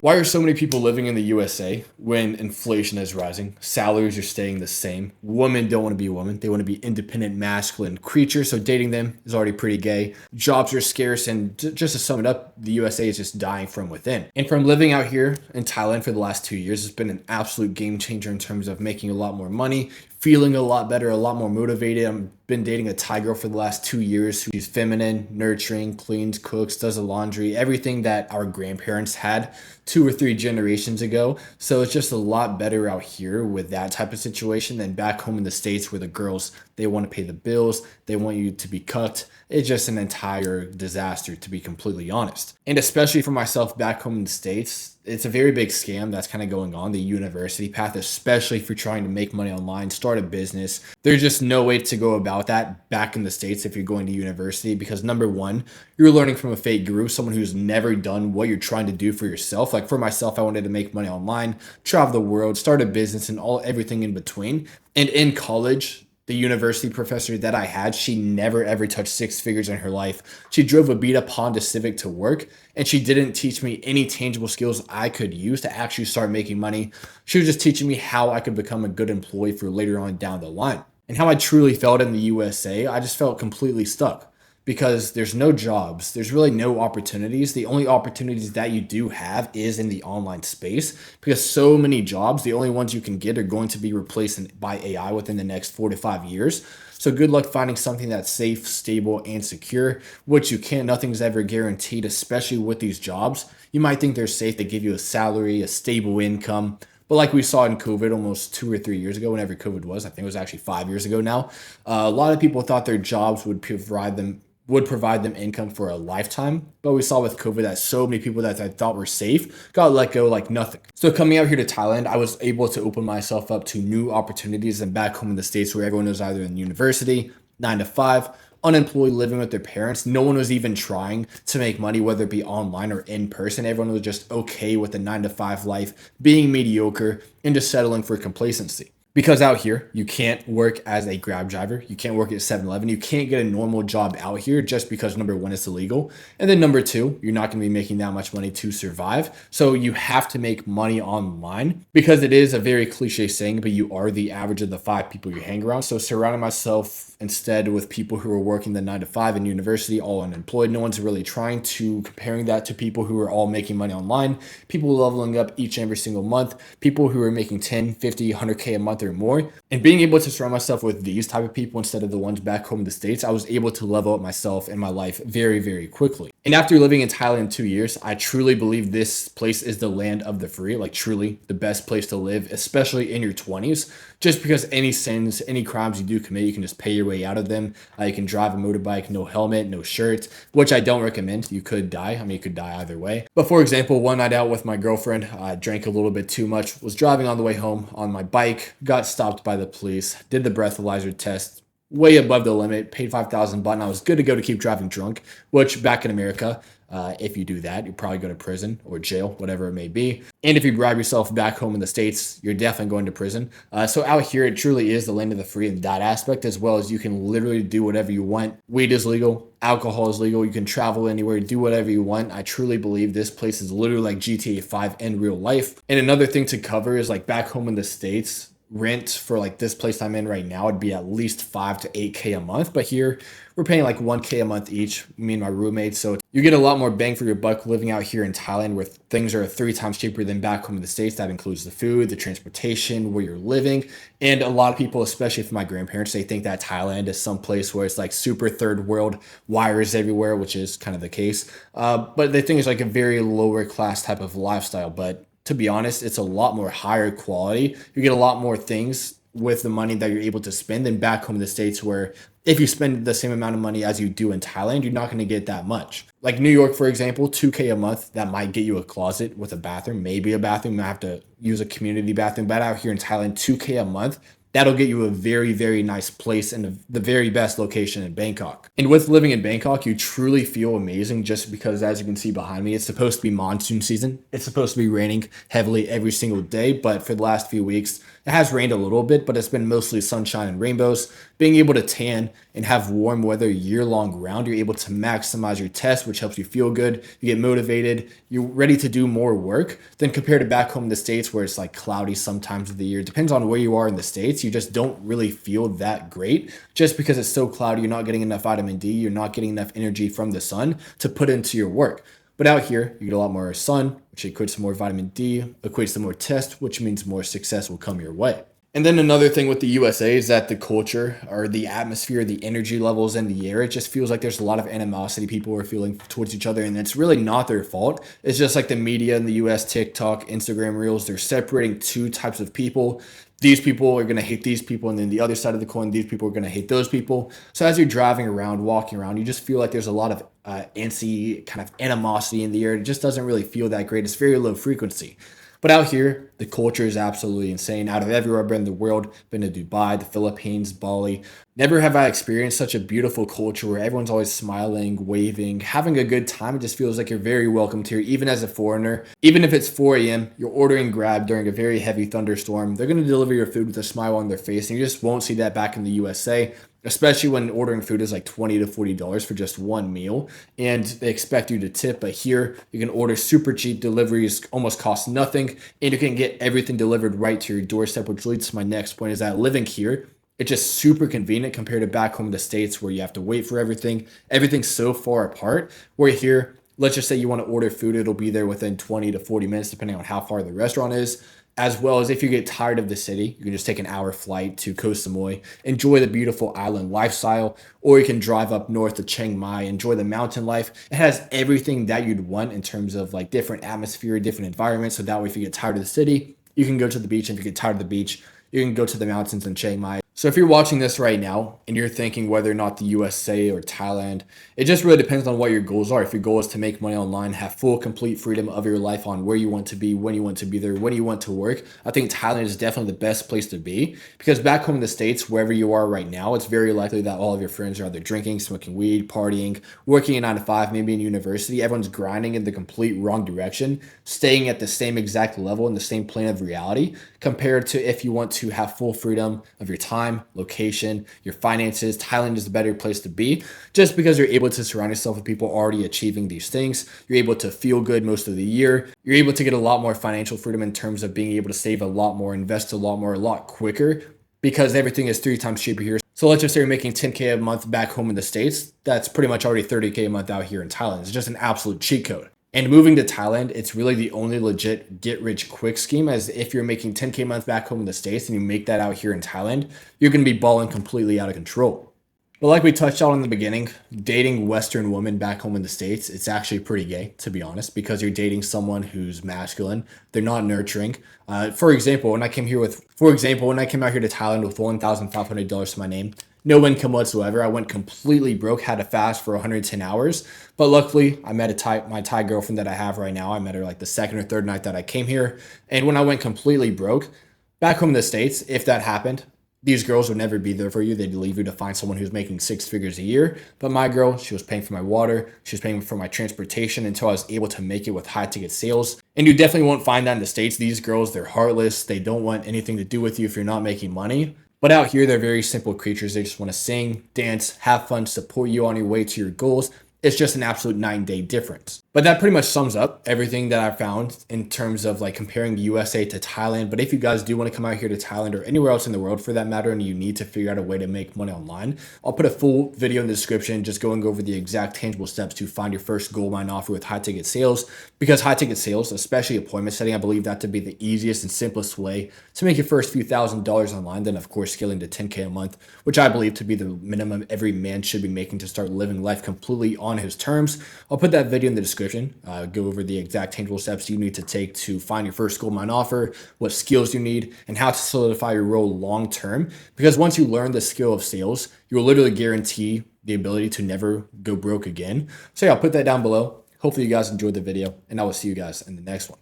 Why are so many people living in the USA when inflation is rising? Salaries are staying the same. Women don't want to be women. They want to be independent, masculine creatures. So dating them is already pretty gay. Jobs are scarce. And just to sum it up, the USA is just dying from within. And from living out here in Thailand for the last 2 years, it's been an absolute game changer in terms of making a lot more money, feeling a lot better, a lot more motivated. I've been dating a Thai girl for the last 2 years who's feminine, nurturing, cleans, cooks, does the laundry, everything that our grandparents had 2 or 3 generations ago. So it's just a lot better out here with that type of situation than back home in the States where the girls, they want to pay the bills, they want you to be cooked. It's just an entire disaster, to be completely honest. And especially for myself back home in the States, it's a very big scam that's kind of going on, the university path, especially if you're trying to make money online, start a business. There's just no way to go about that back in the States if you're going to university because number one, you're learning from a fake guru, someone who's never done what you're trying to do for yourself. Like for myself, I wanted to make money online, travel the world, start a business and everything in between. And in college, the university professor that I had, she never ever touched six figures in her life. She drove a beat up Honda Civic to work and she didn't teach me any tangible skills I could use to actually start making money. She was just teaching me how I could become a good employee for later on down the line. And how I truly felt in the USA, I just felt completely stuck because there's no jobs. There's really no opportunities. The only opportunities that you do have is in the online space because so many jobs, the only ones you can get are going to be replaced by AI within the next 4 to 5 years. So good luck finding something that's safe, stable, and secure, which you can't. Nothing's ever guaranteed, especially with these jobs. You might think they're safe. They give you a salary, a stable income. But like we saw in COVID almost 2 or 3 years ago, whenever COVID was, I think it was actually 5 years ago now, a lot of people thought their jobs would provide them income for a lifetime. But we saw with COVID that so many people that I thought were safe got let go like nothing. So coming out here to Thailand, I was able to open myself up to new opportunities than back home in the States where everyone was either in university, 9 to 5, unemployed, living with their parents. No one was even trying to make money, whether it be online or in person. Everyone was just okay with the 9 to 5 life, being mediocre and just settling for complacency. Because out here, you can't work as a Grab driver. You can't work at 7-Eleven. You can't get a normal job out here just because number one, it's illegal. And then number two, you're not going to be making that much money to survive. So you have to make money online because it is a very cliche saying, but you are the average of the 5 people you hang around. So surrounding myself instead with people who are working the 9 to 5 in university, all unemployed. No one's really trying to comparing that to people who are all making money online, people leveling up each and every single month, people who are making 10, 50, 100K a month or more. And being able to surround myself with these type of people instead of the ones back home in the States, I was able to level up myself and my life very, very quickly. And after living in Thailand 2 years, I truly believe this place is the land of the free, like truly the best place to live, especially in your 20s, just because any sins, any crimes you do commit, you can just pay your way out of them. You can drive a motorbike, no helmet, no shirt, which I don't recommend. You could die. I mean, you could die either way. But for example, one night out with my girlfriend, I drank a little bit too much, was driving on the way home on my bike, got stopped by the police, did the breathalyzer test, way above the limit, paid 5,000 baht, and I was good to go to keep driving drunk, which back in America, if you do that, you probably go to prison or jail, whatever it may be. And if you bribe yourself back home in the States, you're definitely going to prison. So out here, it truly is the land of the free in that aspect, as well as you can literally do whatever you want. Weed is legal. Alcohol is legal. You can travel anywhere, do whatever you want. I truly believe this place is literally like GTA 5 in real life. And another thing to cover is like back home in the States, rent for like this place I'm in right now would be at least 5 to 8K a month. But here we're paying like 1K a month each, me and my roommates. So you get a lot more bang for your buck living out here in Thailand where things are 3 times cheaper than back home in the States. That includes the food, the transportation, where you're living. And a lot of people, especially for my grandparents, they think that Thailand is some place where it's like super third world, wires everywhere, which is kind of the case. But they think it's like a very lower class type of lifestyle. But to be honest, it's a lot more higher quality. You get a lot more things with the money that you're able to spend than back home in the States where if you spend the same amount of money as you do in Thailand, you're not going to get that much. Like New York, for example, 2K a month, that might get you a closet with a bathroom, maybe a bathroom. You might have to use a community bathroom. But out here in Thailand, 2K a month, that'll get you a very, very nice place in the very best location in Bangkok. And with living in Bangkok, you truly feel amazing just because, as you can see behind me, it's supposed to be monsoon season. It's supposed to be raining heavily every single day. But for the last few weeks, It has rained a little bit, but it's been mostly sunshine and rainbows. Being able to tan and have warm weather year-long round, you're able to maximize your test, which helps you feel good. You get motivated. You're ready to do more work than compared to back home in the States where it's like cloudy sometimes of the year. It depends on where you are in the States. You just don't really feel that great just because it's so cloudy. You're not getting enough vitamin D. You're not getting enough energy from the sun to put into your work. But out here, you get a lot more sun, which equates to more vitamin D, equates to more test, which means more success will come your way. And then another thing with the USA is that the culture or the atmosphere, the energy levels in the air, it just feels like there's a lot of animosity people are feeling towards each other. And it's really not their fault. It's just like the media in the US, TikTok, Instagram Reels, they're separating two types of people. These people are going to hate these people. And then the other side of the coin, these people are going to hate those people. So as you're driving around, walking around, you just feel like there's a lot of antsy kind of animosity in the air. It just doesn't really feel that great. It's very low frequency. But out here, the culture is absolutely insane. Out of everywhere I've been in the world, been to Dubai, the Philippines, Bali. Never have I experienced such a beautiful culture where everyone's always smiling, waving, having a good time. It just feels like you're very welcomed here, even as a foreigner. Even if it's 4 a.m., you're ordering Grab during a very heavy thunderstorm. They're going to deliver your food with a smile on their face, and you just won't see that back in the USA. Especially when ordering food is like $20 to $40 for just one meal and they expect you to tip. But here you can order super cheap deliveries, almost cost nothing, and you can get everything delivered right to your doorstep, which leads to my next point is that living here, it's just super convenient compared to back home in the States where you have to wait for everything. Everything's so far apart. Where here, let's just say you want to order food, it'll be there within 20 to 40 minutes, depending on how far the restaurant is. As well as if you get tired of the city, you can just take an hour flight to Koh Samui, enjoy the beautiful island lifestyle, or you can drive up north to Chiang Mai, enjoy the mountain life. It has everything that you'd want in terms of like different atmosphere, different environments. So that way, if you get tired of the city, you can go to the beach. And if you get tired of the beach, you can go to the mountains in Chiang Mai. So if you're watching this right now and you're thinking whether or not the USA or Thailand, it just really depends on what your goals are. If your goal is to make money online, have full, complete freedom of your life on where you want to be, when you want to be there, when you want to work, I think Thailand is definitely the best place to be because back home in the States, wherever you are right now, it's very likely that all of your friends are either drinking, smoking weed, partying, working a 9 to 5, maybe in university. Everyone's grinding in the complete wrong direction, staying at the same exact level in the same plane of reality compared to if you want to have full freedom of your time, location, your finances. Thailand is the better place to be just because you're able to surround yourself with people already achieving these things. You're able to feel good most of the year. You're able to get a lot more financial freedom in terms of being able to save a lot more, invest a lot more, a lot quicker because everything is 3 times cheaper here. So let's just say you're making 10K a month back home in the States. That's pretty much already 30K a month out here in Thailand. It's just an absolute cheat code. And moving to Thailand, it's really the only legit get rich quick scheme as if you're making 10K a month back home in the States and you make that out here in Thailand, you're going to be balling completely out of control. But like we touched on in the beginning, dating Western women back home in the States, it's actually pretty gay, to be honest, because you're dating someone who's masculine. They're not nurturing. For example, when I came out here to Thailand with $1,500 to my name, no income whatsoever. I went completely broke, had to fast for 110 hours. But luckily, I met my Thai girlfriend that I have right now. I met her like the second or third night that I came here. And when I went completely broke, back home in the States, if that happened, these girls would never be there for you. They'd leave you to find someone who's making 6 figures a year. But my girl, she was paying for my water. She was paying for my transportation until I was able to make it with high ticket sales. And you definitely won't find that in the States. These girls, they're heartless. They don't want anything to do with you if you're not making money. But out here, they're very simple creatures. They just want to sing, dance, have fun, support you on your way to your goals. It's just an absolute 9-day difference. But that pretty much sums up everything that I found in terms of like comparing the USA to Thailand. But if you guys do want to come out here to Thailand or anywhere else in the world for that matter, and you need to figure out a way to make money online, I'll put a full video in the description just going over the exact tangible steps to find your first gold mine offer with high ticket sales. Because high ticket sales, especially appointment setting, I believe that to be the easiest and simplest way to make your first few $1,000s online. Then of course scaling to 10K a month, which I believe to be the minimum every man should be making to start living life completely on his terms. I'll put that video in the description. Go over the exact tangible steps you need to take to find your first gold mine offer, what skills you need, and how to solidify your role long term. Because once you learn the skill of sales, you will literally guarantee the ability to never go broke again. So yeah, I'll put that down below. Hopefully you guys enjoyed the video, and I will see you guys in the next one.